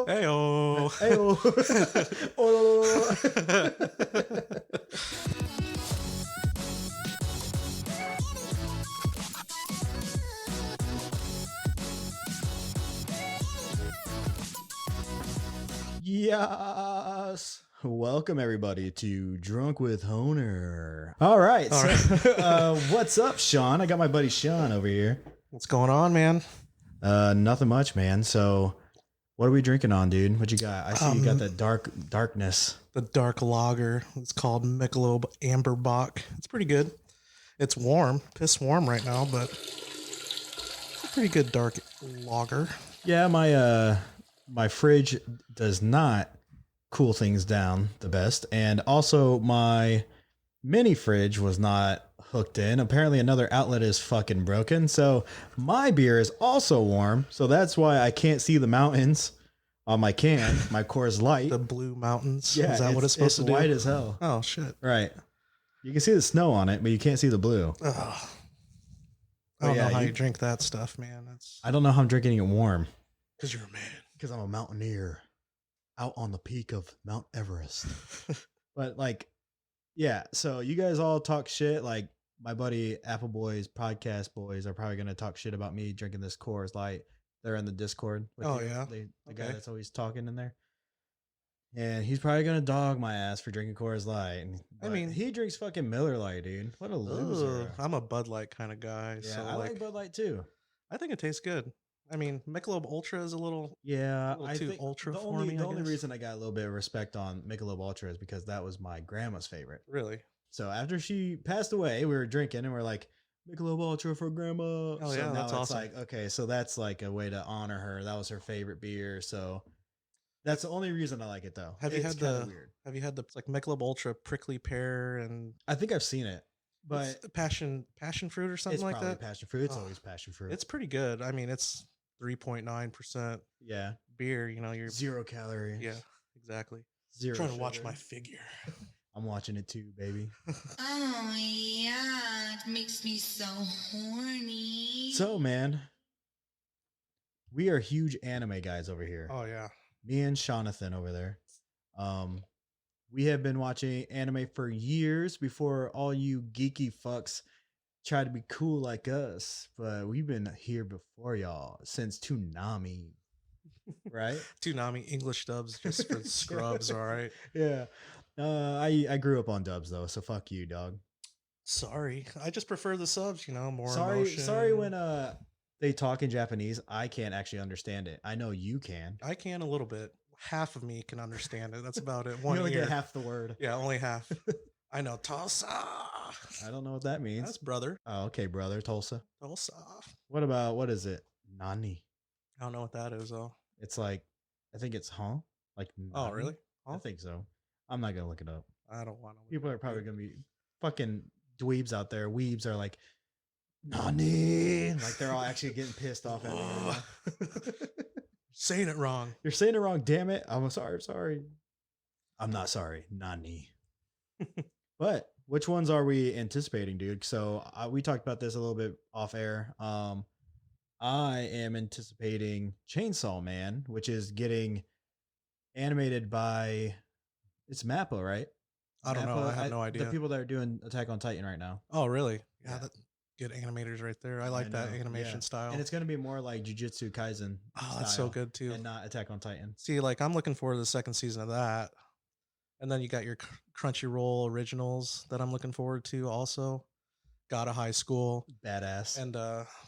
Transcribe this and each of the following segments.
Heyo. Heyo. Oh. Yes. Welcome everybody to Drunk with Honer. All right. What's up, Shawn? I got my buddy Shawn over here. What's going on, man? Nothing much, man. So what are we drinking on, dude? What you got? I see you got that darkness. The dark lager. It's called Michelob Amberbach. It's pretty good. It's warm. Piss warm right now, but it's a pretty good dark lager. Yeah, my fridge does not cool things down the best. And also my mini fridge was not hooked in. Apparently another outlet is fucking broken. So my beer is also warm. So that's why I can't see the mountains on my can, my Coors Light. The Blue Mountains. Yeah, Is that what it's supposed to do? It's white as hell. Oh, shit. Right. You can see the snow on it, but you can't see the blue. Ugh. I don't know how you drink that stuff, man. I don't know how I'm drinking it warm. Because you're a man. Because I'm a mountaineer out on the peak of Mount Everest. But like, yeah, so you guys all talk shit. Like my buddy Apple Boys, podcast boys are probably going to talk shit about me drinking this Coors Light. They're in the Discord. Oh, yeah. The guy that's always talking in there. And he's probably going to dog my ass for drinking Coors Light. I mean, he drinks fucking Miller Lite, dude. What a loser. I'm a Bud Light kind of guy. Yeah, so I like Bud Light too. I think it tastes good. I mean, Michelob Ultra is a little too ultra for me. The only reason I got a little bit of respect on Michelob Ultra is because that was my grandma's favorite. Really? So after she passed away, we were drinking and we're like, Michelob Ultra for grandma. Oh, so yeah, now that's it's awesome. like, okay, so that's like a way to honor her. That was her favorite beer. So that's the only reason I like it, though. Have you had the like Michelob Ultra prickly pear and? I think I've seen it, but passion fruit or something like that. Passion fruit. It's always passion fruit. It's pretty good. I mean, it's 3.9%. Yeah, beer. You know, you're 0 calories. Yeah, exactly. Zero. I'm trying sugar. to watch my figure. I'm watching it too, baby. Oh yeah, it makes me so horny. So, man, we are huge anime guys over here. Oh yeah, me and Jonathan over there. We have been watching anime for years before all you geeky fucks try to be cool like us, but we've been here before y'all since Toonami, right? Toonami English dubs just for scrubs, all right? Yeah. I grew up on dubs though, so fuck you, dog. Sorry, I just prefer the subs. You know, more. Sorry when they talk in Japanese, I can't actually understand it. I know you can. I can a little bit. Half of me can understand it. That's about it. You only get half the word. Yeah, only half. I know Tulsa. I don't know what that means. That's brother. Oh, okay, brother. Tulsa. Tulsa. What is it? Nani. I don't know what that is though. It's like, I think it's like. Nani? Oh, really? I think so. I'm not gonna look it up. I don't want to. People are probably gonna be fucking dweebs out there. Weebs are like, Nani. Like they're all actually getting pissed off at me. Saying it wrong. You're saying it wrong. Damn it. I'm sorry. I'm not sorry. Nani. But which ones are we anticipating, dude? So we talked about this a little bit off air. I am anticipating Chainsaw Man, which is getting animated by it's Mappa, right? I don't know. I have no idea. The people that are doing Attack on Titan right now. Oh, really? Yeah. Good animators right there. I like that animation style. And it's going to be more like Jujutsu Kaisen. Oh, that's so good too. And not Attack on Titan. See, like I'm looking forward to the second season of that. And then you got your Crunchyroll originals that I'm looking forward to also. God of High School. Badass. And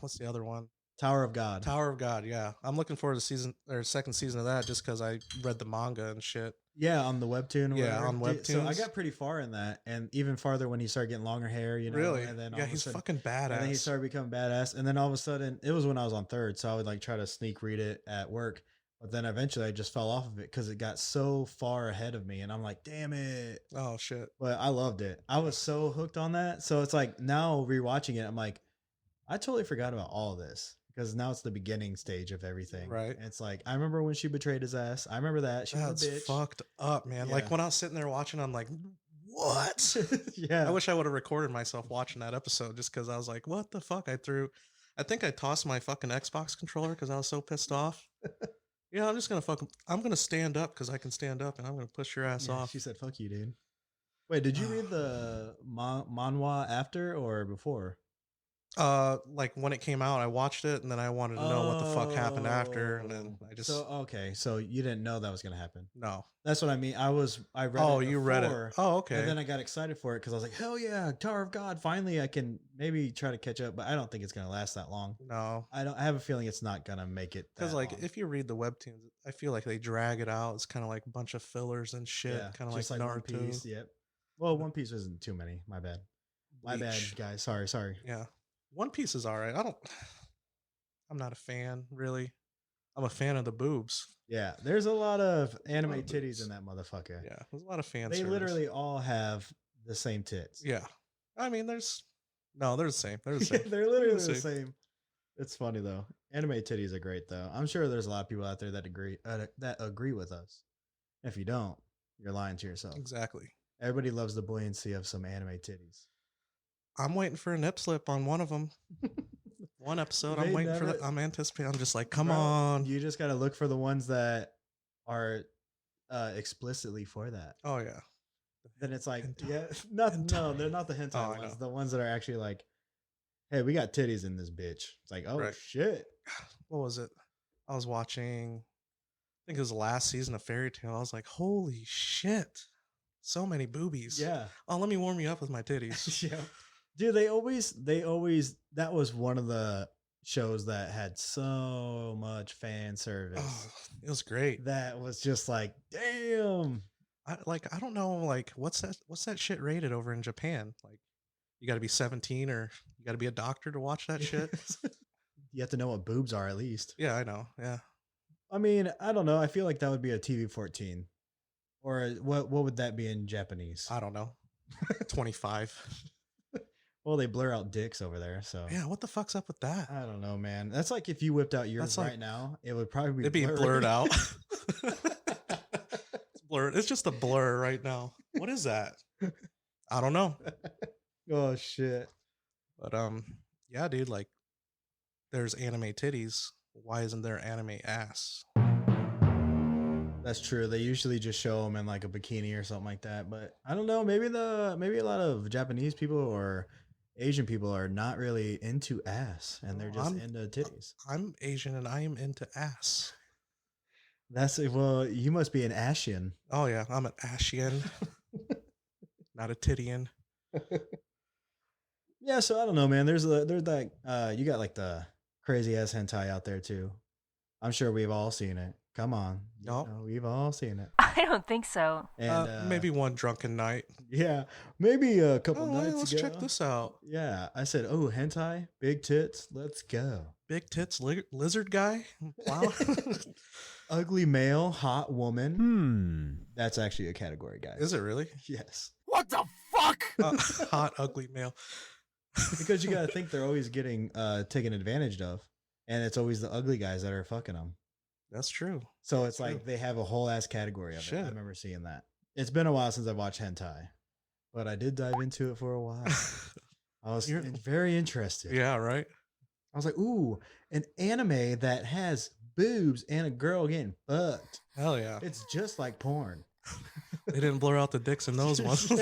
what's the other one? Tower of God. Tower of God, yeah. I'm looking forward to second season of that just because I read the manga and shit. Yeah, on the webtoon. Yeah, on Webtoons. So I got pretty far in that, and even farther when he started getting longer hair. You know, really? And then he's fucking badass. And then he started becoming badass, and then all of a sudden, it was when I was on third, so I would like try to sneak read it at work, but then eventually I just fell off of it because it got so far ahead of me, and I'm like, damn it. Oh shit! But I loved it. I was so hooked on that. So it's like now rewatching it, I'm like, I totally forgot about all of this. Because now it's the beginning stage of everything. Right. And it's like, I remember when she betrayed his ass. I remember that. She was a bitch. Fucked up, man. Yeah. Like when I was sitting there watching, I'm like, what? Yeah. I wish I would have recorded myself watching that episode just because I was like, what the fuck? I think I tossed my fucking Xbox controller because I was so pissed off. Yeah, I'm just gonna I'm gonna stand up because I can stand up, and I'm gonna push your ass Yeah, off. she said, "Fuck you, dude." Wait, did you read the manhwa after or before? Like when it came out, I watched it, and then I wanted to know what the fuck happened after, and then I just okay, so you didn't know that was gonna happen. no. That's what I mean. I read Oh, it you read it? before, Oh, and okay. then I got excited for it because I was like, "Hell yeah, Tower of God! Finally, I can maybe try to catch up." But I don't think it's gonna last that long. No, I don't. I have a feeling it's not gonna make it because that like long. if you read the webtoons, I feel like they drag it out. It's kind of like a bunch of fillers and shit, Yeah, kind of like just like One Naruto. Piece. Yep. Well, One Piece isn't too many. My bad. My bad, Bleach. guys. Sorry. Yeah, One Piece is all right. I'm not a fan really. I'm a fan of the boobs. Yeah, there's a lot of anime of titties boobs. in that motherfucker. Yeah, there's a lot of fan They service. literally all have the same tits. Yeah, I mean, they're the same. They're the same. They're literally the same. It's funny though. Anime titties are great though. I'm sure there's a lot of people out there that agree with us. If you don't, you're lying to yourself. Exactly. Everybody loves the buoyancy of some anime titties. I'm waiting for a nip slip on one of them. One episode, I'm waiting for that. I'm anticipating. I'm just like, come on. You just got to look for the ones that are explicitly for that. Oh yeah. Then it's like, Hentai. yeah, no, they're not the hentai Oh, I ones. know. The ones that are actually like, hey, we got titties in this bitch. It's like, oh Right. shit. What was it? I was watching, I think it was the last season of Fairy Tale. I was like, holy shit. So many boobies. Yeah. Oh, let me warm you up with my titties. Yeah. Dude, they always, that was one of the shows that had so much fan service. Oh, it was great. That was just like, damn. I don't know, like, what's that shit rated over in Japan? Like, you got to be 17 or you got to be a doctor to watch that shit. You have to know what boobs are at least. Yeah, I know. Yeah. I mean, I don't know. I feel like that would be a TV 14. Or what would that be in Japanese? I don't know. 25. Well, they blur out dicks over there, so Yeah, what the fuck's up with that? I don't know, man. That's like if you whipped out yours That's like- right now, it would probably be It'd be blurry. blurred out. It's blurred. It's just a blur right now. What is that? I don't know. Oh shit. But yeah, dude, like there's anime titties. Why isn't there anime ass? That's true. They usually just show them in like a bikini or something like that. But I don't know. Maybe a lot of Japanese people or Asian people are not really into ass, and they're just into titties. I'm Asian and I am into ass. Well, you must be an Asian. Oh yeah, I'm an Asian, not a tittian. Yeah, so I don't know, man. There's like you got like the crazy ass hentai out there too. I'm sure we've all seen it. Come on, No. we've all seen it. I don't think so. And Maybe one drunken night. yeah, maybe a couple nights let's ago. check this out. Yeah, I said, oh, hentai, big tits, let's go. Big tits lizard guy. Wow. Ugly male, hot woman. That's actually a category, guys. Is it really? Yes. What the fuck? Hot ugly male. Because you got to think they're always getting taken advantage of, and it's always the ugly guys that are fucking them. That's true. So it's True. like they have a whole ass category of it. Shit. I remember seeing that. It's been a while since I watched hentai, but I did dive into it for a while. I was very interested. Yeah, right. I was like, ooh, an anime that has boobs and a girl getting fucked. Hell yeah. It's just like porn. They didn't blur out the dicks in those ones.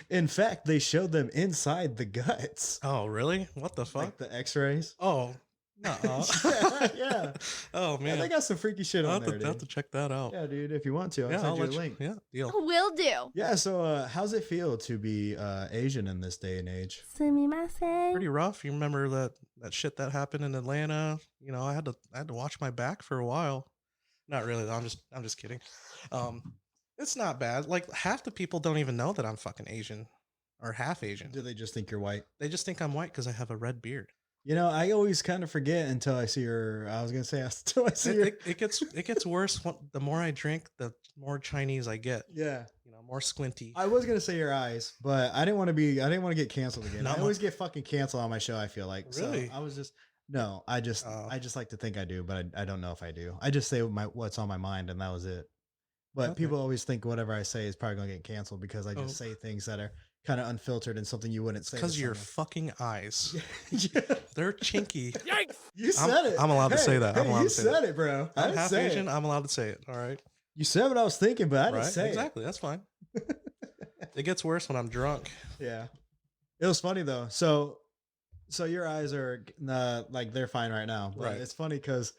In fact, they showed them inside the guts. Oh, really? What the fuck? Like the x-rays. Oh, no. Yeah. Oh, Yeah, man. they got some freaky shit I'll on there, have to dude. check that out. Yeah, dude, if you want to, I'll Yeah, send you a let link. Yeah, deal. Will do. Yeah, so how's it feel to be Asian in this day and age? Pretty rough. You remember that shit that happened in Atlanta? You know, I had to watch my back for a while. Not really. I'm just kidding. It's not bad. Like half the people don't even know that I'm fucking Asian or half Asian. Do they just think you're white? They just think I'm white because I have a red beard. You know, I always kind of forget until I see your. I was gonna say until I see your. It gets worse. The more I drink, the more Chinese I get. Yeah, You know, more squinty. I was gonna say your eyes, but I didn't want to get canceled again. No. I always get fucking canceled on my show. I feel like Really? So I was just no. I just like to think I do, but I don't know if I do. I just say what's on my mind, and that was it. But Okay. people always think whatever I say is probably gonna get canceled because I just Oh. say things that are kind of unfiltered and something you wouldn't say. Because your fucking eyes. Yeah. They're chinky. Yikes! You said it. I'm allowed to say that. I'm allowed you to say said that. it, bro. I I'm didn't half say Asian. it. I'm allowed to say it. All right. You said what I was thinking, but I didn't Right? say Exactly. That's fine. It gets worse when I'm drunk. it. Yeah. It was funny though. So your eyes are like they're fine right now. But Right. it's funny because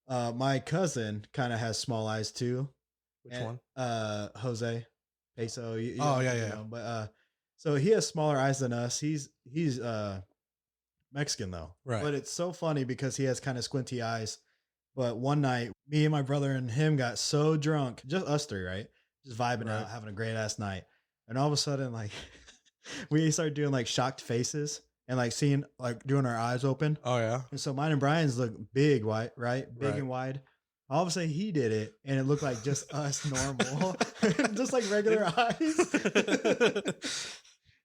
my cousin kind of has small eyes too. Which one? Jose Peso. Oh, yeah. But so he has smaller eyes than us. He's Mexican though. Right. But it's so funny because he has kind of squinty eyes. But one night, me and my brother and him got so drunk, just us three, right? Just vibing Right. out, having a great ass night. And all of a sudden, like we started doing like shocked faces and like seeing like doing our eyes open. Oh yeah. And so mine and Brian's look big, white, right? Big Right. and wide. All of a sudden he did it and it looked like just us normal. Just like regular eyes.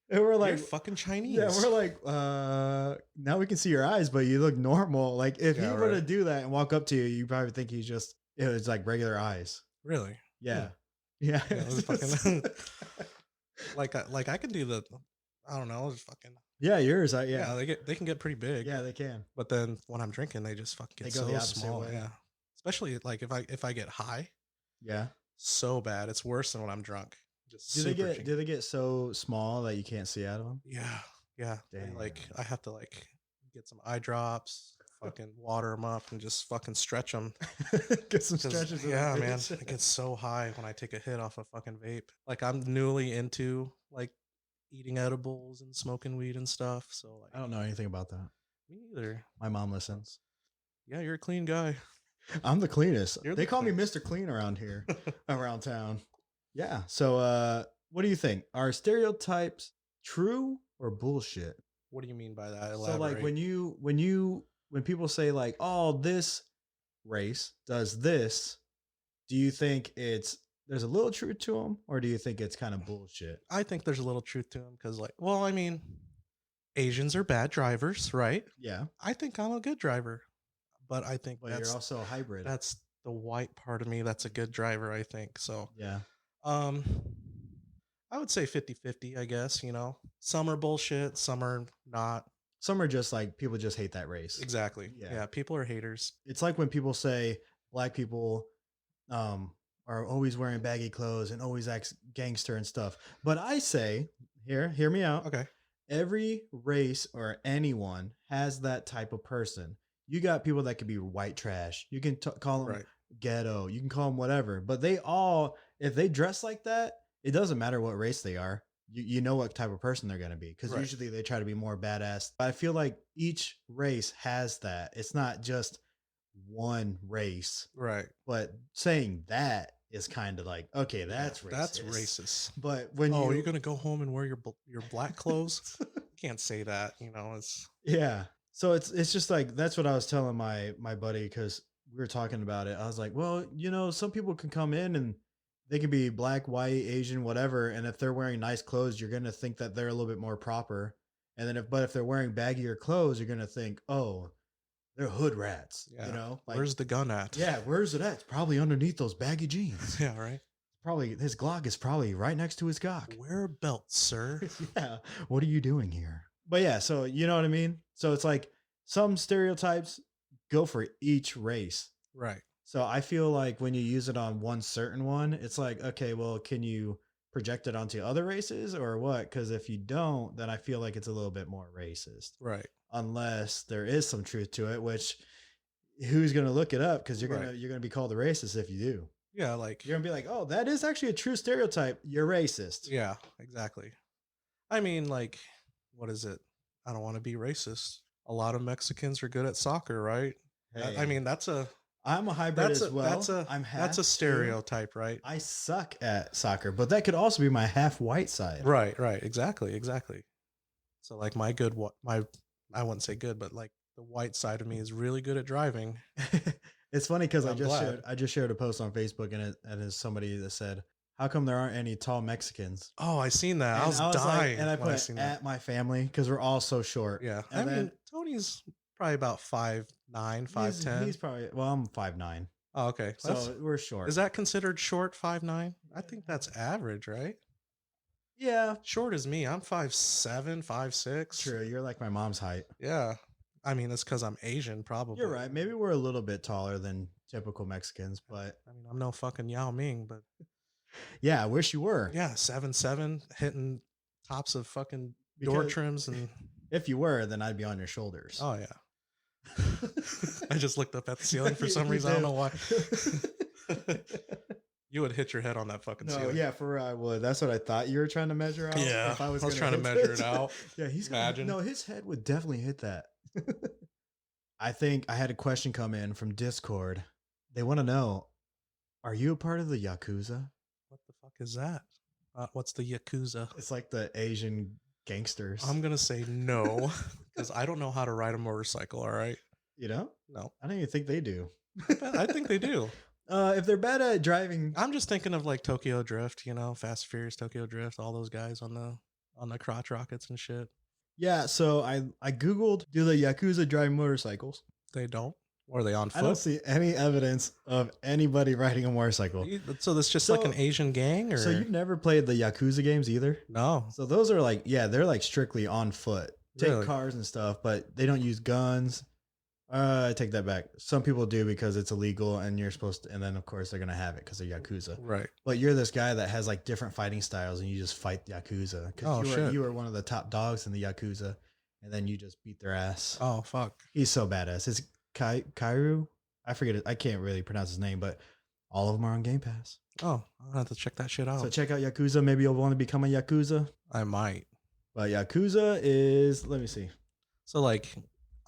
And we're like, You're fucking Chinese. yeah, we're like, now we can see your eyes, but you look normal. Like if Yeah, he were to right. do that and walk up to you, you probably think it was like regular eyes. Really? Yeah. Yeah. Yeah, it was fucking like I can do the I don't know, just fucking Yeah, yours. yeah. They can get pretty big. Yeah, they can. But then when I'm drinking, they just fucking get They go the so opposite small. way. Yeah. Especially like if I get high, Yeah. so bad. It's worse than when I'm drunk. Just Do they super get chinky. do they get so small that you can't see out of them? Yeah. Yeah. And, like Damn. I have to like get some eye drops, fucking water them up, and just fucking stretch them. Get some stretches. in Yeah, that man, bitch. I get so high when I take a hit off a fucking vape. Like I'm newly into like eating edibles and smoking weed and stuff. So like, I don't know anything about that. me neither. My mom listens. Yeah, you're a clean guy. I'm the cleanest. You're They the call me cleanest. Mr. Clean around here, around town. Yeah. So, what do you think? Are stereotypes true or bullshit? What do you mean by that? So, like Elaborate. when people say like, "Oh, this race does this," do you think there's a little truth to them, or do you think it's kind of bullshit? I think there's a little truth to him because, like, well, I mean, Asians are bad drivers, right? Yeah, I think I'm a good driver, but I think but that's you're also a hybrid. that's the white part of me that's a good driver. I think so. Yeah. Um, I would say 50-50, I guess, you know. Some are bullshit, some are not. Some are just like people just hate that race. Exactly. Yeah. Yeah, people are haters. It's like when people say black people are always wearing baggy clothes and always act gangster and stuff. But I say, hear me out. Okay. Every race or anyone has that type of person. You got people that could be white trash. You can call them Right. ghetto. You can call them whatever. But they all, if they dress like that, it doesn't matter what race they are. You know what type of person they're going to be because Right. usually they try to be more badass. I feel like each race has that. It's not just one race, Right. but saying that is kind of like, okay, that's racist. That's racist. But when Oh, you're gonna go home and wear your black clothes? You can't say that. You know, it's yeah. So it's just like that's what I was telling my buddy because we were talking about it. I was like, well, you know, some people can come in and they can be black, white, Asian, whatever, and if they're wearing nice clothes, you're gonna think that they're a little bit more proper. And then if they're wearing baggier clothes, you're gonna think, oh, they're hood rats. yeah. You know, like, Where's the gun at? yeah, where's it at? It's probably underneath those baggy jeans. Yeah. Right. Probably his Glock is probably right next to his cock. Wear a belt, sir. Yeah. What are you doing here? But yeah, so you know what I mean? So it's like some stereotypes go for each race. Right. So I feel like when you use it on one certain one, it's like, okay, well, can you project it onto other races or what? Because if you don't, then I feel like it's a little bit more racist. Right. Unless there is some truth to it, which who's gonna look it up? Because you're Right. gonna be called a racist if you do. Yeah. Like. You're gonna be like, oh, that is actually a true stereotype. You're racist. Yeah. Exactly. I mean, like, what is it? I don't want to be racist. A lot of Mexicans are good at soccer, right? I Hey, mean, that's a I'm a hybrid that's as a well. that's a I'm half that's a too. stereotype, right? I suck at soccer, but that could also be my half white side. Right. Right. Exactly. Exactly. So like my good my I wouldn't say good, but like the white side of me is really good at driving. It's funny because I'm glad. I just shared a post on Facebook and it's somebody that said, "How come there aren't any tall Mexicans?" Oh, I seen that. And I was like- dying and I when I put seen that. at my family because we're all so short. Yeah. I and mean, then- Tony's probably about 5'9", 5'10". He's probably I'm 5'9", Oh, okay. so we're short. Is that considered short, 5'9"? I think that's average, right? Yeah, Short as me. I'm 5'7", 5'6". true. You're like my mom's height. Yeah. I mean, it's because I'm Asian, probably. You're right. Maybe we're a little bit taller than typical Mexicans, but I mean, I'm no fucking Yao Ming, but yeah, I wish you were. yeah, 7'7", hitting tops of fucking door Because trims and if you were, then I'd be on your shoulders. oh yeah. I just looked up at the ceiling for some You reason. I don't know why. did. You would hit your head on that fucking No, ceiling. yeah, for real, I would. That's what I thought you were trying to measure out. Yeah, if I was I was gonna trying to hit measure it out. Yeah, he's Imagine. No, his head would definitely hit that. I think I had a question come in from Discord. They want to know, are you a part of the Yakuza? What the fuck is that? What's the Yakuza? It's like the Asian gangsters. I'm gonna say no because I don't know how to ride a motorcycle. All right, You know? no, I don't even think they do. I think they do. If they're bad at driving, I'm just thinking of like Tokyo Drift, you know, Fast and Furious, Tokyo Drift, all those guys on the crotch rockets and shit. yeah. So I googled, do the Yakuza drive motorcycles? They don't, or are they on I don't foot? see any evidence of anybody riding a motorcycle. So that's just like So- an Asian gang, or So you've never played the Yakuza games either? no? So those are like, yeah, they're like strictly on foot. Take Really? cars and stuff, but they don't use guns. I take that back. Some people do because it's illegal and you're supposed to, and then of course they're going to have it because they're Yakuza. Right. But you're this guy that has like different fighting styles and you just fight Yakuza. Oh, shit. You were one of the top dogs in the Yakuza and then you just beat their ass. Oh fuck. He's so badass. It's Kairu. I forget it. I can't really pronounce his name, but all of them are on Game Pass. Oh, I'll have to check that shit out. So check out Yakuza. Maybe you'll want to become a Yakuza. I might. But Yakuza is, let me see. So like,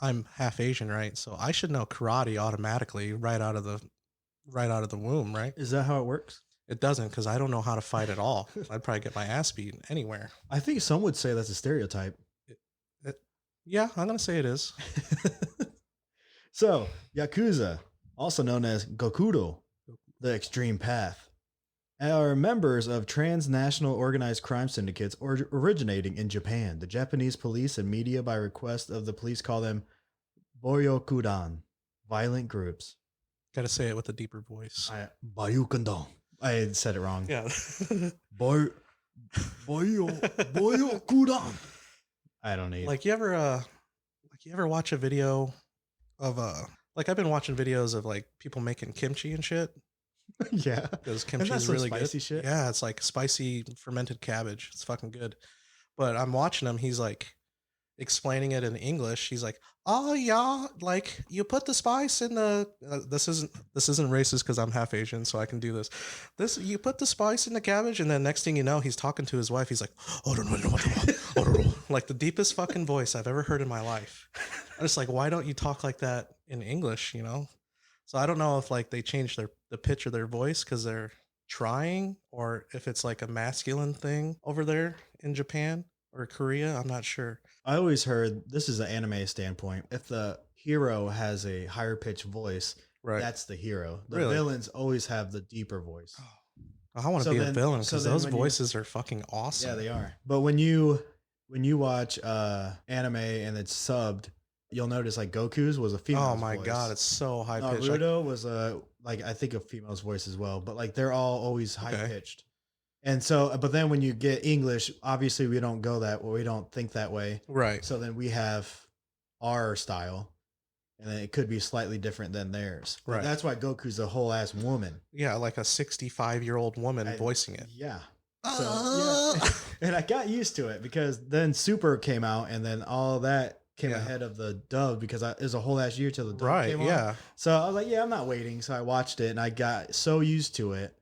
I'm half Asian, right? So I should know karate automatically right out of the womb, right? Is that how it works? It doesn't because I don't know how to fight at all. I'd probably get my ass beat anywhere. I think some would say that's a stereotype. Yeah, I'm gonna say it is. So, Yakuza, also known as Gokuro, the extreme path, are members of transnational organized crime syndicates originating in Japan. The Japanese police and media, by request of the police, call them Boyokudan, violent groups. Got to say it with a deeper voice. Boyokudan. I said it wrong. Yeah. Boyokudan. I don't need. Like you ever watch a video of like I've been watching videos of like people making kimchi and shit Yeah. because Isn't kimchi that is some really spicy good. shit? Yeah, it's like spicy fermented cabbage. It's fucking good. But I'm watching him. He's like explaining it in English. He's like, "Oh yeah, like you put the spice in the this isn't racist because I'm half Asian, so I can do this. This you put the spice in the cabbage, and then next thing you know, he's talking to his wife. He's like, like the deepest fucking voice I've ever heard in my life. I'm just like, why don't you talk like that in English? You know? So I don't know if like they changed the pitch of their voice because they're trying, or if it's like a masculine thing over there in Japan or Korea. I'm not sure. I always heard, this is an anime standpoint, if the hero has a higher pitched voice, Right. that's the hero. The Really? villains always have the deeper voice. I want to So be a then- villain so because then those when you- voices are fucking awesome. Yeah, they are. But when you watch anime and it's subbed, you'll notice like Goku's was a female. Oh my god, it's so high pitched. Naruto was like I think a female's voice as well, but like they're all always high pitched. And so, but then when you get English, obviously we don't go that way. We don't think that way. Right. So then we have our style, and then it could be slightly different than theirs. But Right. that's why Goku's a whole ass woman. Yeah, like a 65-year-old woman voicing it. Yeah. So, yeah. And I got used to it because then Super came out, and then all that came ahead of the dub because it was a whole ass year till the dub came on. Yeah. So I was like, yeah, I'm not waiting. So I watched it, and I got so used to it.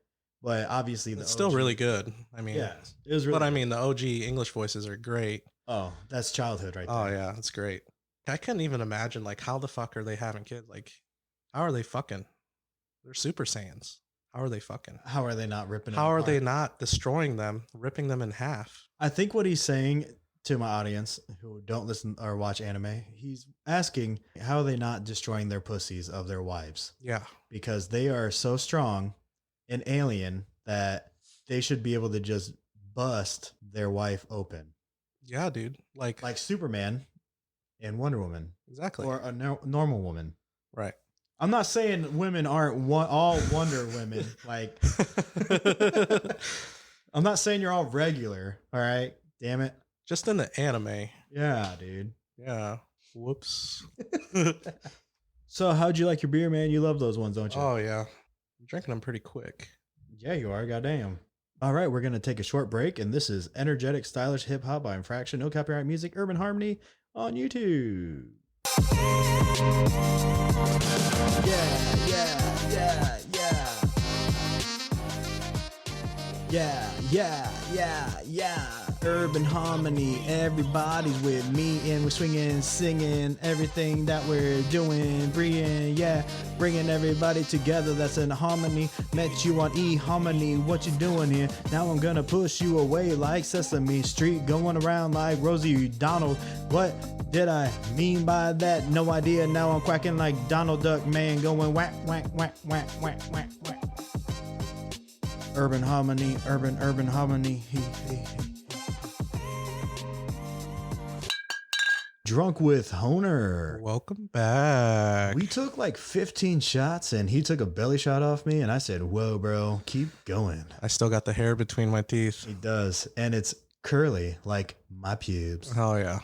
But obviously, It's still really good. I mean, yeah, it was really. but I mean, the OG English voices are great. Oh, that's childhood right there. Oh yeah, it's great. I couldn't even imagine like how the fuck are they having kids? Like, how are they fucking? They're Super Saiyans. How are they fucking? How are they not ripping? How it are they apart? not destroying them, ripping them in half? I think what he's saying to my audience who don't listen or watch anime, he's asking how are they not destroying their pussies of their wives Yeah. because they are so strong and alien that they should be able to just bust their wife open, Yeah, dude. Like Superman and Wonder Woman, exactly. or a normal woman. Right. I'm not saying women aren't all Wonder Women. Like, I'm not saying you're all regular. All right. Damn it. Just in the anime. Yeah, dude. Yeah. Whoops. So how'd you like your beer, man? You love those ones, don't you? Oh yeah. I'm drinking them pretty quick. Yeah, you are. Goddamn. All right, we're going to take a short break, and this is Energetic Stylish Hip Hop by Infraction, No Copyright Music, Urban Harmony on YouTube. Yeah, yeah, yeah, yeah. Yeah, yeah, yeah, yeah. Urban Harmony, everybody's with me, and we're swinging, singing, everything that we're doing, bringing everybody together that's in harmony. Met you on eHarmony, what you doing here? Now I'm gonna push you away like Sesame Street, going around like Rosie O'Donnell. What did I mean by that? No idea, now I'm quacking like Donald Duck, man, going whack, whack, whack, whack, whack, whack, whack. Urban Harmony, urban harmony. Drunk with Honer. Welcome back. We took like 15 shots and he took a belly shot off me and I said, whoa, bro, keep going. I still got the hair between my teeth. He does. And it's curly like my pubes. Oh yeah.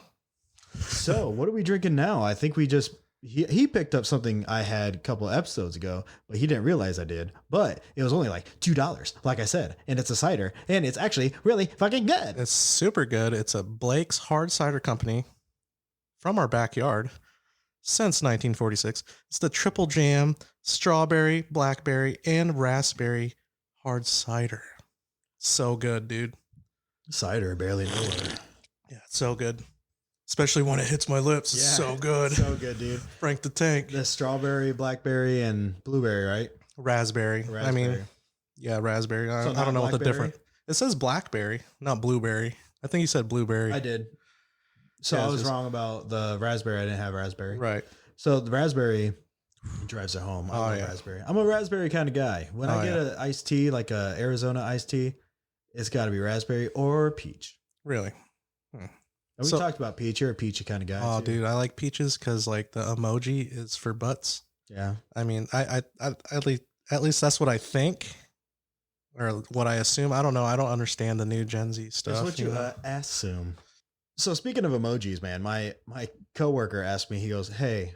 So what are we drinking now? I think we just, he picked up something I had a couple episodes ago, but he didn't realize I did. But it was only like $2, like I said. And it's a cider and it's actually really fucking good. It's super good. It's a Blake's Hard Cider Company from our backyard since 1946. It's the Triple Jam, Strawberry, Blackberry, and Raspberry Hard Cider. So good, dude. Cider, barely know her. Yeah, it's so good. Especially when it hits my lips. It's so good. So good, dude. Frank the Tank. The strawberry, blackberry, and blueberry, right? Raspberry. I mean, yeah, raspberry. I don't know what the difference. It says blackberry, not blueberry. I think you said blueberry. I did. So Yeah, I was wrong about the raspberry. I didn't have raspberry. Right. So the raspberry drives it home. I love raspberry. I'm a raspberry kind of guy. When I get an iced tea, like a Arizona iced tea, it's got to be raspberry or peach. Really? And we talked about peach. You're a peachy kind of guy. Oh, too. dude, I like peaches because like the emoji is for butts. Yeah. I mean, I at least that's what I think, or what I assume. I don't know. I don't understand the new Gen Z stuff. That's what you assume. So speaking of emojis, man, my coworker asked me. He goes, "Hey,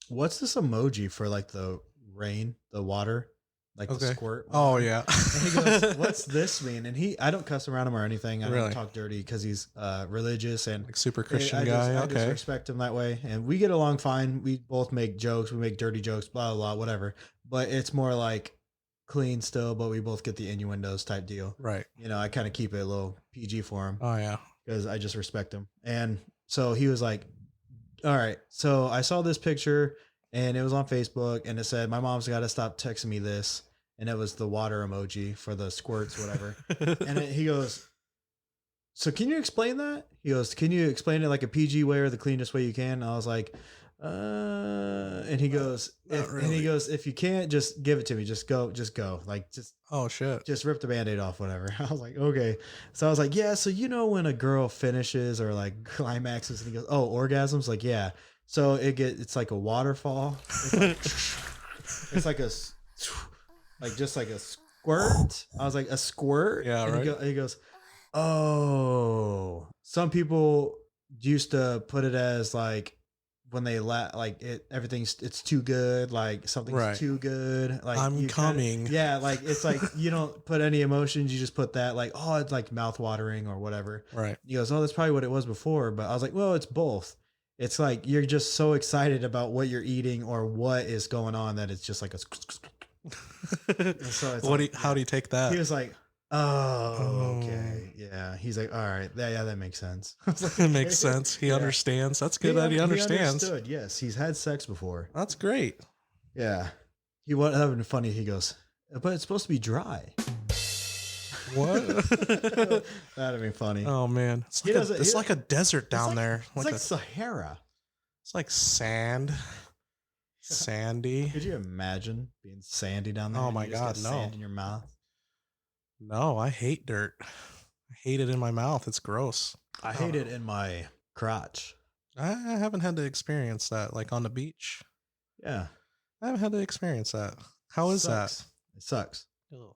what's this emoji for? Like the rain, the water, like the squirt?" Oh yeah. And he goes, "What's this mean?" And I don't cuss around him or anything. I don't talk dirty because he's religious and like super Christian guy. I just respect him that way, and we get along fine. We both make jokes. We make dirty jokes. Blah blah blah. Whatever. But it's more like clean still. But we both get the innuendos type deal. Right. You know, I kind of keep it a little PG for him. Oh yeah. Because I just respect him. And so he was like, all right, so I saw this picture and it was on Facebook and it said, my mom's got to stop texting me this. And it was the water emoji for the squirts, whatever. And he goes, so can you explain that? He goes, can you explain it like a PG way or the cleanest way you can? And I was like, and he goes, if you can't, just give it to me. Just go. Like, oh shit. Just rip the Band-Aid off, whatever. I was like, okay. So I was like, yeah. So, you know, when a girl finishes or like climaxes and he goes, oh, orgasms. Like, yeah. So it's like a waterfall. It's like just like a squirt. I was like, a squirt. Yeah. And right. He goes, oh, some people used to put it as like, when they it's too good, like something's too good, like I'm coming. Like it's like you don't put any emotions, you just put that like, oh, it's like mouth watering or whatever. Right. He goes, oh, that's probably what it was before, but I was like, well, it's both. It's like you're just so excited about what you're eating or what is going on that it's just like a. So it's how do you take that? He was like, oh, okay. Yeah. He's like, all right. Yeah, that makes sense. Like, it makes sense. He understands. That's good that he understands. He understood. Yes. He's had sex before. That's great. Yeah. That would have been funny. He goes, but it's supposed to be dry. What? That'd have been funny. Oh man. It's like a desert down there. It's like Sahara. It's like sand. Sandy. Could you imagine being sandy down there? Oh my God, no. Sand in your mouth. No, I hate dirt. I hate it in my mouth. It's gross. I hate it in my crotch. I haven't had to experience that, like on the beach. Yeah. I haven't had to experience that. How is that? It sucks. Ew.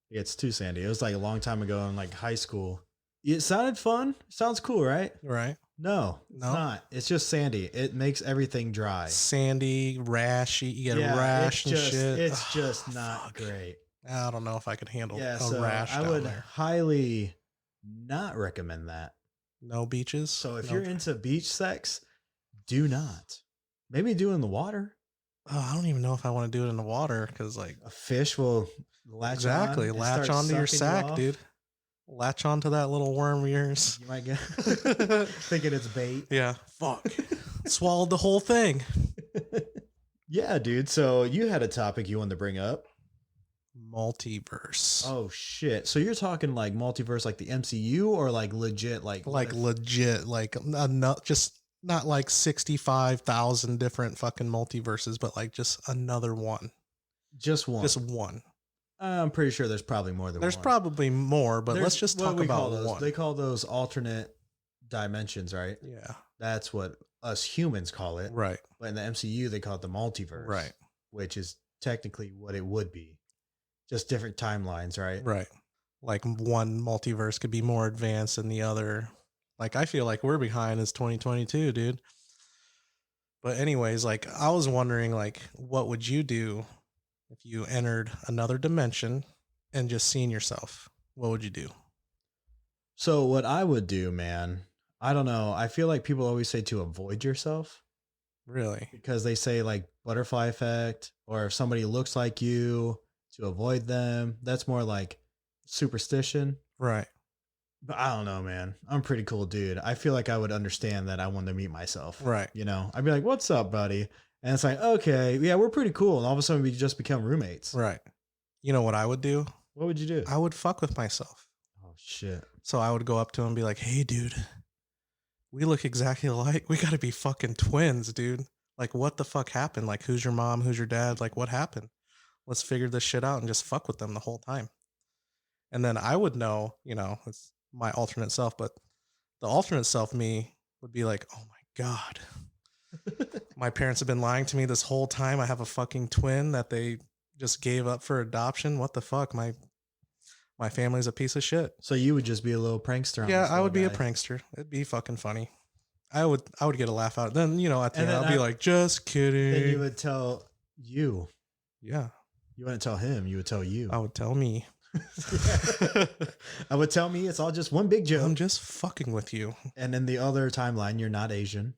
It's too sandy. It was like a long time ago in like high school. It sounded fun. Sounds cool, right? Right. No, it's No? not. It's just sandy. It makes everything dry. Sandy, rashy. You get a rash and shit. It's just Oh, not fuck. great. I don't know if I could handle Yeah, a so rash I down would there. highly not recommend that. No beaches. So if No- you're into beach sex, do not. Maybe do it in the water. I don't even know if I want to do it in the water because, like, A fish will latch exactly, on and latch start onto your sucking you sack, off. dude. Latch onto that little worm of yours. You might get thinking it's bait. Yeah, fuck. Swallowed the whole thing. Yeah, dude. So you had a topic you wanted to bring up. Multiverse. Oh shit. So you're talking like multiverse like the MCU or like legit like what if- legit, like not just not like 65,000 different fucking multiverses, but like just another one. just one. Just one. I'm pretty sure there's probably more than There's one. probably more, but let's just what talk do we call about those? one. They call those alternate dimensions, right? Yeah. That's what us humans call it. Right. But in the MCU, they call it the multiverse. Right. Which is technically what it would be. Just different timelines, right? Right. Like one multiverse could be more advanced than the other. Like I feel like we're behind as 2022, dude. But anyways, like I was wondering like what would you do if you entered another dimension and just seen yourself? What would you do? So what I would do, man, I don't know. I feel like people always say to avoid yourself Really? because they say like butterfly effect, or if somebody looks like you, to avoid them. That's more like superstition. Right. But I don't know, man. I'm a pretty cool dude. I feel like I would understand that I wanted to meet myself. Right. You know, I'd be like, "What's up, buddy?" And it's like, "Okay, yeah, we're pretty cool." And all of a sudden, we just become roommates. Right. You know what I would do? What would you do? I would fuck with myself. Oh shit! So I would go up to him and be like, "Hey, dude, we look exactly alike. We got to be fucking twins, dude. Like, what the fuck happened? Like, who's your mom? Who's your dad? Like, what happened? Let's figure this shit out and just fuck with them the whole time." And then I would know, you know, it's my alternate self, but the alternate self me would be like, "Oh my God, my parents have been lying to me this whole time. I have a fucking twin that they just gave up for adoption. What the fuck? My family's a piece of shit." So you would just be a little prankster. On Yeah, this I would be a guy. prankster. It'd be fucking funny. I would get a laugh out. Then, you know, at the And end, then I'll be like, just kidding. Then you would tell you. Yeah, You wouldn't tell him. You would tell you. I would tell me. I would tell me it's all just one big joke. I'm just fucking with you. And in the other timeline, you're not Asian.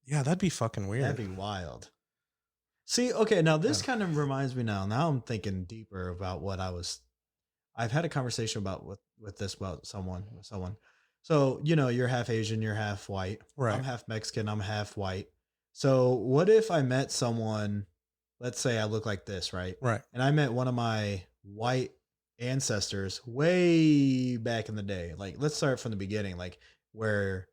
Yeah, that'd be fucking weird. That'd be wild. See, okay, now this Yeah. kind of reminds me now. Now I'm thinking deeper about what I've had a conversation about with this about someone. So, you know, you're half Asian, you're half white. Right. I'm half Mexican, I'm half white. So what if I met someone, let's say I look like this, right? Right. And I met one of my white ancestors way back in the day. Like, let's start from the beginning, like where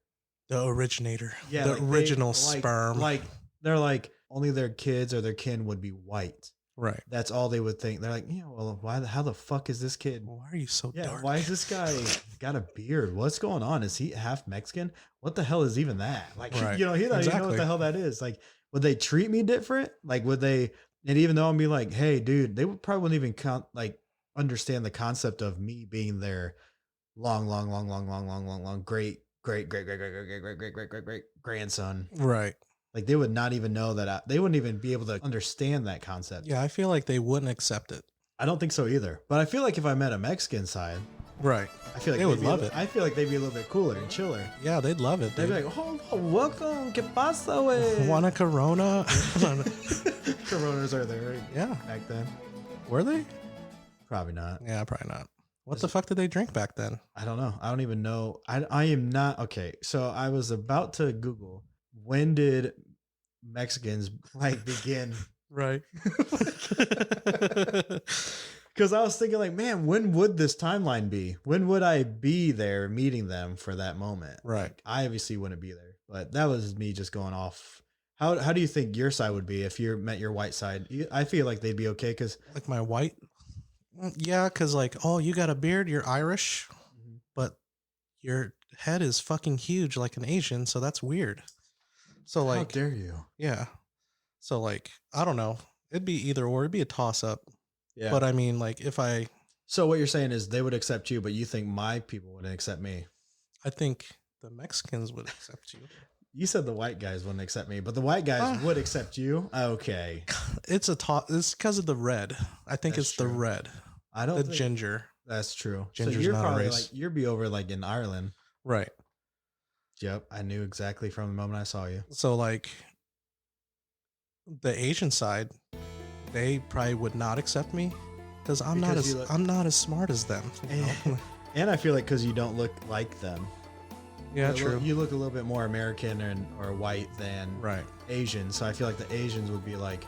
The originator. yeah, The like they- original like- sperm. Like they're like only their kids or their kin would be white. Right. That's all they would think. They're like, yeah, well, how the fuck is this kid? Why are you so Yeah, dark? why is this guy got a beard? What's going on? Is he half Mexican? What the hell is even that? Like, Right. you know, he doesn't even know what Exactly. the hell that is. Like, would they treat me different? Like, would they? And even though I'm be like, hey, dude, they would probably wouldn't even understand the concept of me being their long great grandson. Right. Like, they would not even know that. They wouldn't even be able to understand that concept. Yeah, I feel like they wouldn't accept it. I don't think so either. But I feel like if I met a Mexican side, Right. I feel like They would they'd be love a it. I feel like they'd be a little bit cooler and chiller. Yeah, they'd love it. They'd Dude. be like, oh, welcome, ¿qué pasa, güey? Want a Corona? Coronas are there Yeah. back then. Were they? Probably not. Yeah, probably not. What the fuck did they drink back then? I don't know. I don't even know. I am not. Okay, so I was about to Google, when did Mexicans like begin? Right. Because I was thinking like, man, when would this timeline be? When would I be there meeting them for that moment? Right. Like, I obviously wouldn't be there, but that was me just going off. How do you think your side would be if you met your white side? I feel like they'd be okay because Like my white? Yeah, because like, oh, you got a beard, you're Irish, but your head is fucking huge like an Asian, so that's weird. So how like, dare you? yeah. So like, I don't know. It'd be either or. It'd be a toss up. Yeah. But I mean, like, if I So what you're saying is they would accept you, but you think my people wouldn't accept me. I think the Mexicans would accept you. You said the white guys wouldn't accept me, but the white guys would accept you. Okay. It's it's because of the red. I think That's it's true. the red. I don't The think ginger. that's true. Ginger's so you're not a probably race. like you'd be over like in Ireland. Right. Yep. I knew exactly from the moment I saw you. So like the Asian side, they probably would not accept me because I'm not as smart as them. You know? And I feel like because you don't look like them. Yeah, true. You look a little bit more American or white than Right. Asian. So I feel like the Asians would be like,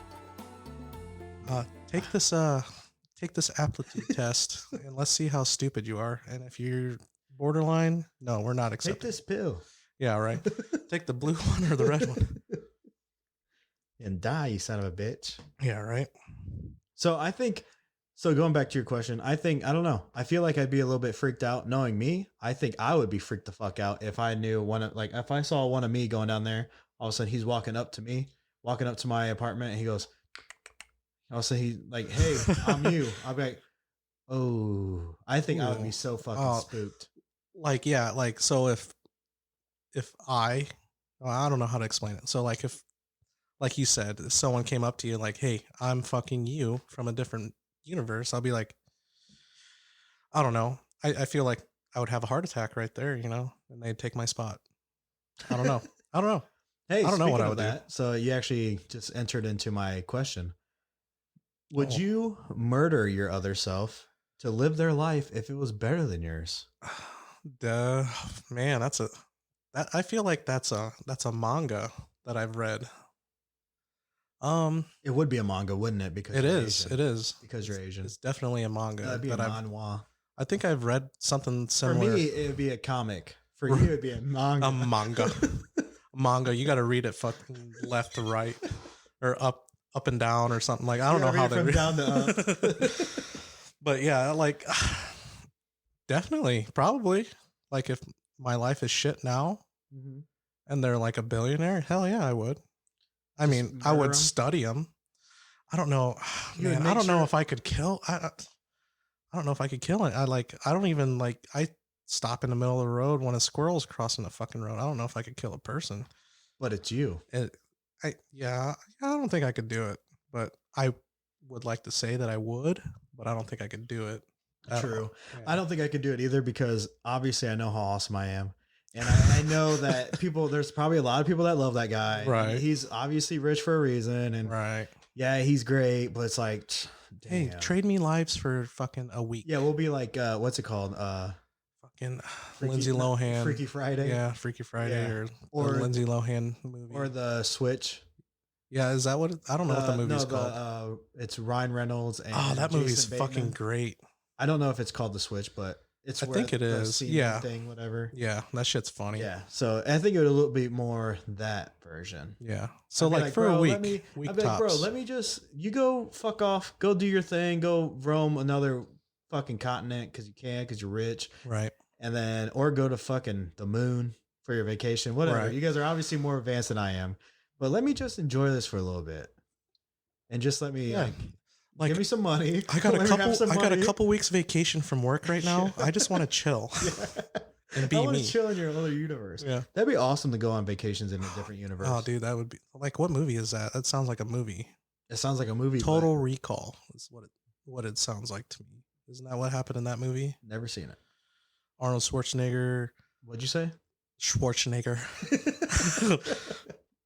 Take this aptitude test and let's see how stupid you are. And if you're borderline, no, we're not take accepting. this pill Yeah, right. Take the blue one or the red one. and die, you son of a bitch. Yeah, right. So I think, so going back to your question, I don't know. I feel like I'd be a little bit freaked out knowing me. I think I would be freaked the fuck out if I knew if I saw one of me going down there, all of a sudden he's walking up to my apartment and he goes, all of a sudden he's like, hey, I'm you. I'll be like, oh, I think I would be so fucking spooked. Like, yeah, like, so if I don't know how to explain it. So like if, like you said, if someone came up to you like, hey, I'm fucking you from a different universe, I'll be like, I don't know. I feel like I would have a heart attack right there, you know, and they'd take my spot. I don't know. Hey, I don't know what speaking I of would do. that, so you actually just entered into my question. Would you murder your other self to live their life if it was better than yours? Man, I feel like that's a manga that I've read. It would be a manga, wouldn't it? Because It you're is. Asian. It is. Because you're Asian. It's definitely a manga. That'd be a that manhwa. I think I've read something For similar. me, it would be a comic. For you, it'd be a manga. A manga. Manga. You got to read it fucking left to right or up and down or something. Like, I don't know how they read down to up. But yeah, like definitely, probably. Like if my life is shit now and they're like a billionaire, hell yeah, I would. I mean, I would study them. I don't know, man. I don't know if I could kill. I don't know if I could kill it. I don't even like. I stop in the middle of the road when a squirrel's crossing the fucking road. I don't know if I could kill a person. But it's you. I don't think I could do it. But I would like to say that I would, but I don't think I could do it. True. Yeah. I don't think I could do it either because obviously I know how awesome I am. And I know that there's probably a lot of people that love that guy. Right. He's obviously rich for a reason. And Right. yeah, he's great, but it's like, Hey, damn. trade me lives for fucking a week. Yeah, we'll be like, what's it called? Fucking Lindsay Lohan. Freaky Friday. Yeah, Freaky Friday Yeah. or Or- Lindsay Lohan movie. Or the Switch. Yeah, is that what I don't know what the movie's called. It's Ryan Reynolds and Oh, that movie's Jason fucking Bateman. great. I don't know if it's called The Switch, but it's I think it is. semen Yeah. thing, whatever. Yeah, that shit's funny. Yeah. So I think it would a little bit more that version. Yeah. So I'd be like for bro, a week, I'd be tops. like, bro, let me just you go fuck off, go do your thing, go roam another fucking continent because you can, because you're rich, Right. and then or go to fucking the moon for your vacation, whatever. Right. You guys are obviously more advanced than I am, but let me just enjoy this for a little bit, and just let me Like give me some money. I got Let me have some a money. couple weeks vacation from work right now. I just want to chill and be I want me. to chill in your other universe. Yeah. That'd be awesome to go on vacations in a different universe. Oh, dude, that would be like, what movie is that? That sounds like a movie. It sounds like a movie. Total Recall is what it sounds like to me. Isn't that what happened in that movie? Never seen it. Arnold Schwarzenegger. What'd you say? Schwarzenegger.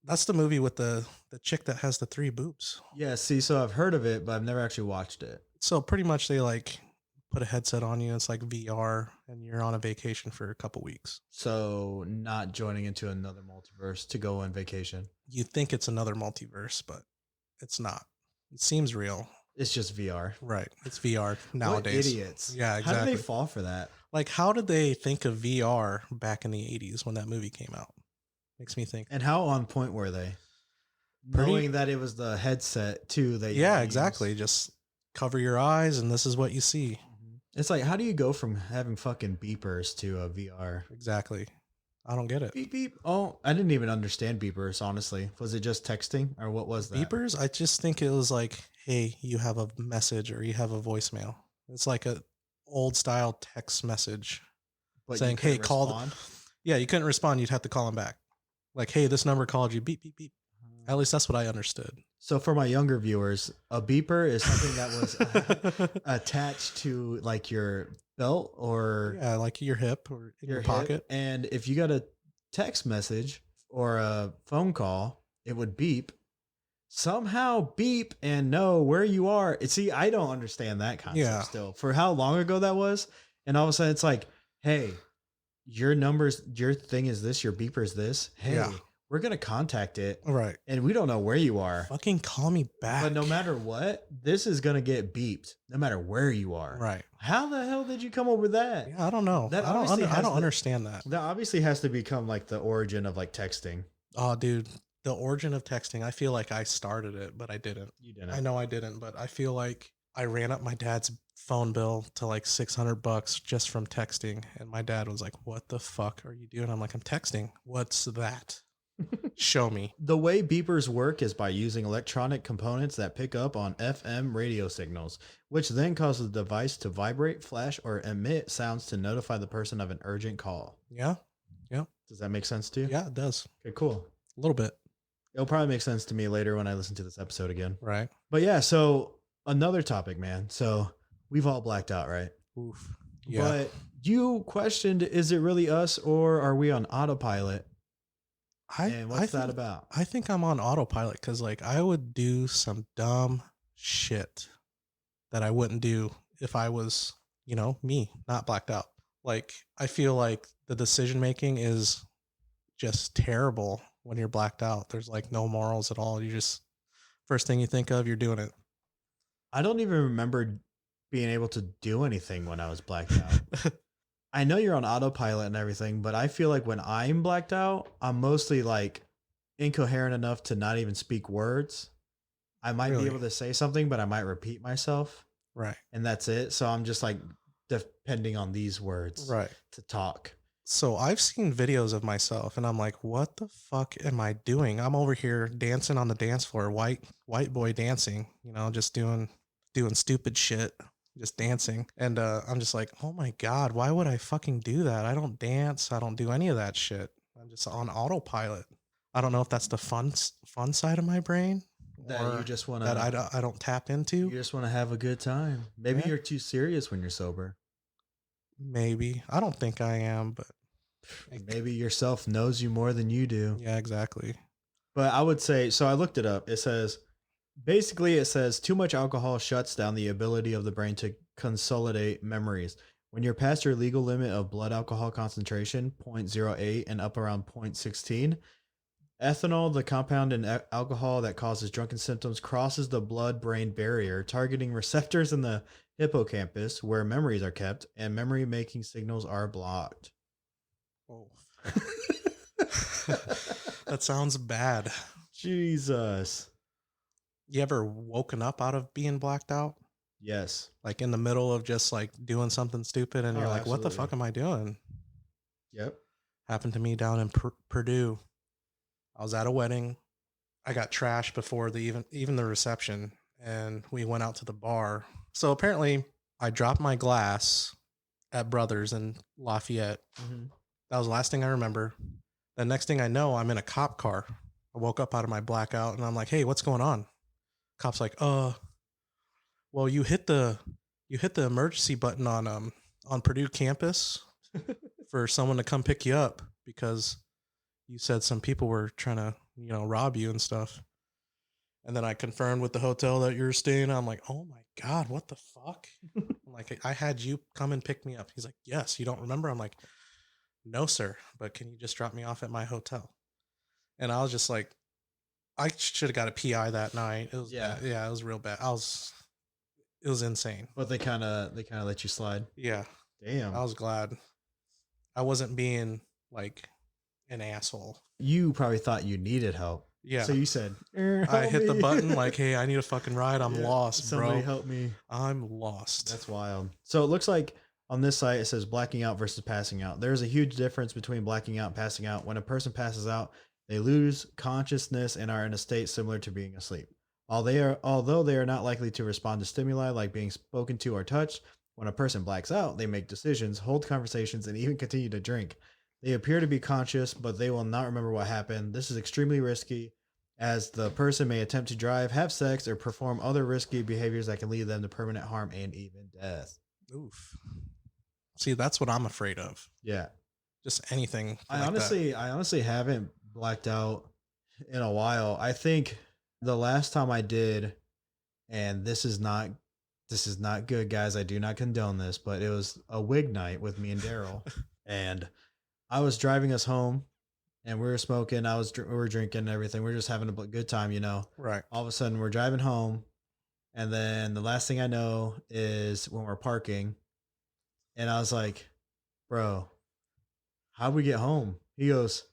That's the movie with the chick that has the 3 boobs. Yeah, see, so I've heard of it, but I've never actually watched it. So pretty much they like put a headset on you. It's like VR and you're on a vacation for a couple weeks. So not joining into another multiverse to go on vacation. You think it's another multiverse, but it's not. It seems real. It's just VR. Right. It's VR nowadays. What idiots. Yeah, How exactly. did they fall for that? Like, how did they think of VR back in the 80s when that movie came out? Makes me think. And how on point were they? Pretty- Knowing that it was the headset too. Yeah, exactly. Just cover your eyes and this is what you see. It's like, how do you go from having fucking beepers to a VR? Exactly. I don't get it. Beep beep. Oh, I didn't even understand beepers, honestly. Was it just texting or what was that? Beepers? I just think it was like, hey, you have a message or you have a voicemail. It's like old style text message But saying, you "Hey, couldn't call." respond? Yeah, you couldn't respond. You'd have to call him back. Like, "Hey, this number called you." Beep beep beep. At least that's what I understood. So for my younger viewers, a beeper is something that was attached to like your belt or Yeah, like your hip or in your hip. pocket. And if you got a text message or a phone call, it would beep. Somehow beep and know where you are. See, I don't understand that concept Yeah. still. For how long ago that was, and all of a sudden it's like, hey, your thing is this, your beeper is this. Hey, Yeah. we're gonna contact it, Right. and we don't know where you are. Fucking call me back. But no matter what, this is gonna get beeped, no matter where you are. Right. How the hell did you come up with that? Yeah, I don't know. That I don't, obviously I has don't the- understand that. That obviously has to become like the origin of like texting. Oh, dude, the origin of texting. I feel like I started it, but I didn't. You didn't. I know I didn't, but I feel like I ran up my dad's phone bill to like $600 just from texting, and my dad was like, "What the fuck are you doing?" I'm like, "I'm texting. What's that? Show me." The way beepers work is by using electronic components that pick up on FM radio signals, which then causes the device to vibrate, flash, or emit sounds to notify the person of an urgent call. Yeah, Does that make sense to you? yeah, it does Okay, cool. a little bit, It'll probably make sense to me later when I listen to this episode again. right? But yeah, so another topic, man. So we've all blacked out, right? Oof. Yeah. But you questioned, is it really us or are we on autopilot? And what's that about? I think I'm on autopilot because, like, I would do some dumb shit that I wouldn't do if I was, me, not blacked out. Like, I feel like the decision making is just terrible when you're blacked out. There's like no morals at all. You just, first thing you think of, you're doing it. I don't even remember being able to do anything when I was blacked out. I know you're on autopilot and everything, but I feel like when I'm blacked out, I'm mostly like incoherent enough to not even speak words. I might Really? be able to say something, but I might repeat myself, Right. and that's it. So I'm just like depending on these words Right. to talk. So I've seen videos of myself and I'm like, what the fuck am I doing? I'm over here dancing on the dance floor, white boy dancing, just doing stupid shit, just dancing. And I'm just like, oh my God, why would I fucking do that? I don't dance. I don't do any of that shit. I'm just on autopilot. I don't know if that's the fun side of my brain That or you just want that to, I don't tap into. you just want to have a good time. Maybe Yeah. you're too serious when you're sober. Maybe. I don't think I am, but Maybe yourself knows you more than you do. yeah, exactly. But I would say, so I looked it up. It says too much alcohol shuts down the ability of the brain to consolidate memories. When you're past your legal limit of blood alcohol concentration, 0.08 and up around 0.16, ethanol, the compound in alcohol that causes drunken symptoms, crosses the blood-brain barrier, targeting receptors in the hippocampus where memories are kept, and memory-making signals are blocked. Oh. That sounds bad. Jesus. You ever woken up out of being blacked out? Yes. Like in the middle of just like doing something stupid and you're Oh, like, what the absolutely. fuck am I doing? Yep. Happened to me down in Purdue. I was at a wedding. I got trashed before even the reception, and we went out to the bar. So apparently I dropped my glass at Brothers in Lafayette. Mm-hmm. That was the last thing I remember. The next thing I know, I'm in a cop car. I woke up out of my blackout and I'm like, hey, what's going on? Cop's like, well, you hit the emergency button on Purdue campus for someone to come pick you up because you said some people were trying to, rob you and stuff. And then I confirmed with the hotel that you're staying. I'm like, oh my God, what the fuck? I'm like, I had you come and pick me up. He's like, yes, you don't remember? I'm like, no, sir, but can you just drop me off at my hotel? And I was just like, I should have got a PI that night. It was bad. Yeah, it was real bad. It was insane. But they kind of let you slide. Yeah. Damn. I was glad I wasn't being like an asshole. You probably thought you needed help. Yeah. So you said, I hit the me." button like, hey, I need a fucking ride. I'm Yeah, lost, Somebody bro. help me. I'm lost. That's wild. So it looks like on this site, it says blacking out versus passing out. There's a huge difference between blacking out and passing out. When a person passes out, they lose consciousness and are in a state similar to being asleep. Although they are not likely to respond to stimuli like being spoken to or touched, When a person blacks out, they make decisions, hold conversations, and even continue to drink. They appear to be conscious, but they will not remember what happened. This is extremely risky, as the person may attempt to drive, have sex, or perform other risky behaviors that can lead them to permanent harm and even death. Oof. See, that's what I'm afraid of. Yeah. Just anything. I like honestly, that. I honestly haven't blacked out in a while. I think the last time I did, and this is not good, guys. I do not condone this, but it was a wig night with me and Daryl, and I was driving us home, and we were smoking. We were drinking and everything. We were just having a good time, you know. Right. All of a sudden, we're driving home, and then the last thing I know is when we're parking, and I was like, "Bro, how'd we get home?" He goes,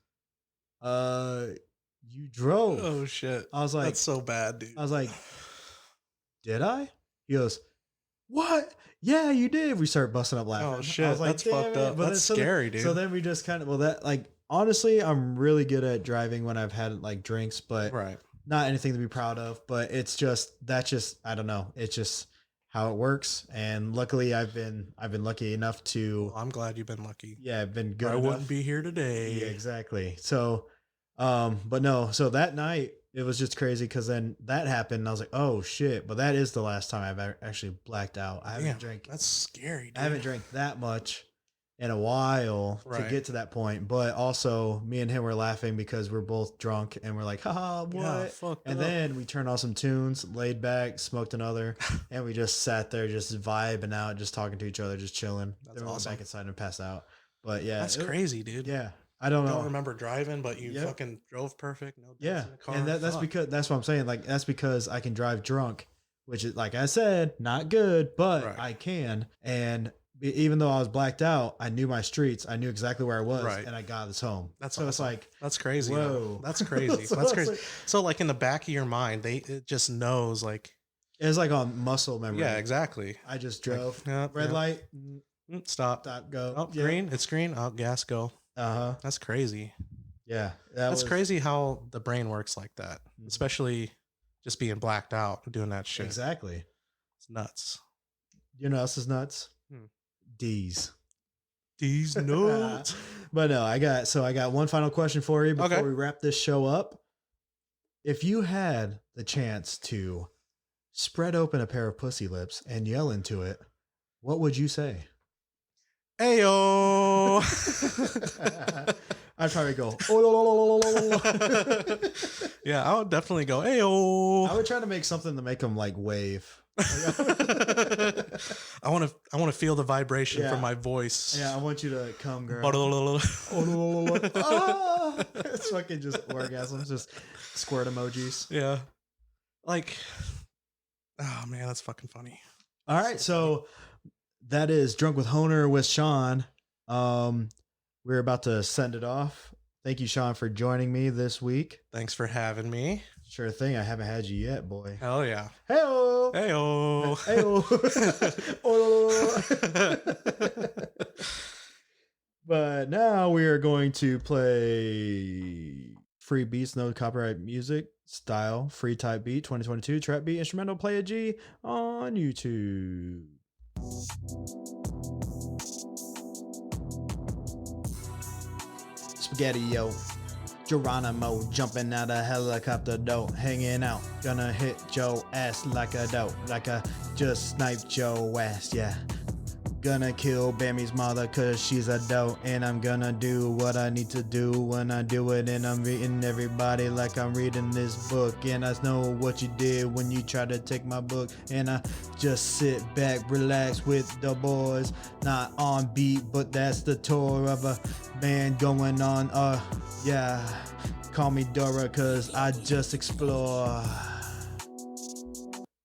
you drove." Oh shit. I was like, that's so bad, dude. I was like, "Did I?" He goes, "What? Yeah, you did." We start busting up laughing. Oh I shit. was like, That's "Damn fucked it." up. But That's then- scary, dude. So then we just kind of, like, honestly, I'm really good at driving when I've had like drinks, but right. not anything to be proud of. But it's just, I don't know. It's just how it works. And luckily I've been lucky enough to, Well, I'm glad you've been lucky. yeah, I've been good I enough. wouldn't be here today. Yeah, exactly. So, but no, so that night it was just crazy because then that happened and I was like, oh shit. But that is the last time I've actually blacked out. I haven't Damn, drank, That's scary, dude. I haven't drank that much in a while to Right. get to that point. But also me and him were laughing because we're both drunk and we're like, haha, what? Yeah, fucked And up. then we turned on some tunes, laid back, smoked another, and we just sat there just vibing out, just talking to each other, just chilling. That's Then we went awesome. back inside and passed out. But yeah, That's crazy, dude. Yeah. I don't I know. don't remember driving, but you Yep. fucking drove perfect. No Yeah, dents in the car. and that's Fuck. because that's what I'm saying. Like that's because I can drive drunk, which is, like I said, not good, but Right. I can. And even though I was blacked out, I knew my streets. I knew exactly where I was, Right. and I got us home. That's so it's awesome. like, That's crazy. whoa. That's crazy. So That's it's crazy. like- So like in the back of your mind, it just knows like, it's like on muscle memory. yeah, exactly. I just drove. Yeah, Red yeah. light, Stop. stop, go. Oh, Yeah. green. It's green. Oh, gas, go. Uh-huh. That's crazy. Yeah. That's crazy how the brain works like that, Mhm. especially just being blacked out doing that shit. Exactly. It's nuts. You know, this is nuts. Hmm. D's. These nuts. But no, I got one final question for you before Okay. we wrap this show up. If you had the chance to spread open a pair of pussy lips and yell into it, what would you say? Ayo. I'd probably go, "Oh, lo, lo, lo, lo, lo, lo." Yeah, I would definitely go ayo. I would try to make something to make them like wave. I want to feel the vibration Yeah. from my voice. Yeah, I want you to come, girl. Ba-da-la-la-la. Oh, lo, lo, lo, lo. Ah! It's fucking just orgasms, just squirt emojis. Yeah. Like, oh man, that's fucking funny. All right, so that is Drunk with Honer with Shawn. We're about to send it off. Thank you, Shawn, for joining me this week. Thanks for having me. Sure thing. I haven't had you yet, boy. Hell yeah. Hey-o! Ayo. Hey-o! Oh. But now we are going to play free beats, no copyright music style, free type beat 2022 trap beat instrumental play a G on YouTube. Spaghetti, yo. Geronimo jumping out a helicopter door, hanging out. Gonna hit Joe ass like a dope, like I just sniped Joe ass, yeah. Gonna kill Bammy's mother cause she's a dope, and I'm gonna do what I need to do when I do it, and I'm reading everybody like I'm reading this book, and I know what you did when you tried to take my book, and I just sit back, relax with the boys, not on beat, but that's the tour of a band going on, yeah, call me Dora cause I just explore.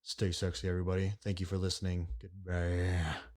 Stay sexy, everybody. Thank you for listening. Goodbye.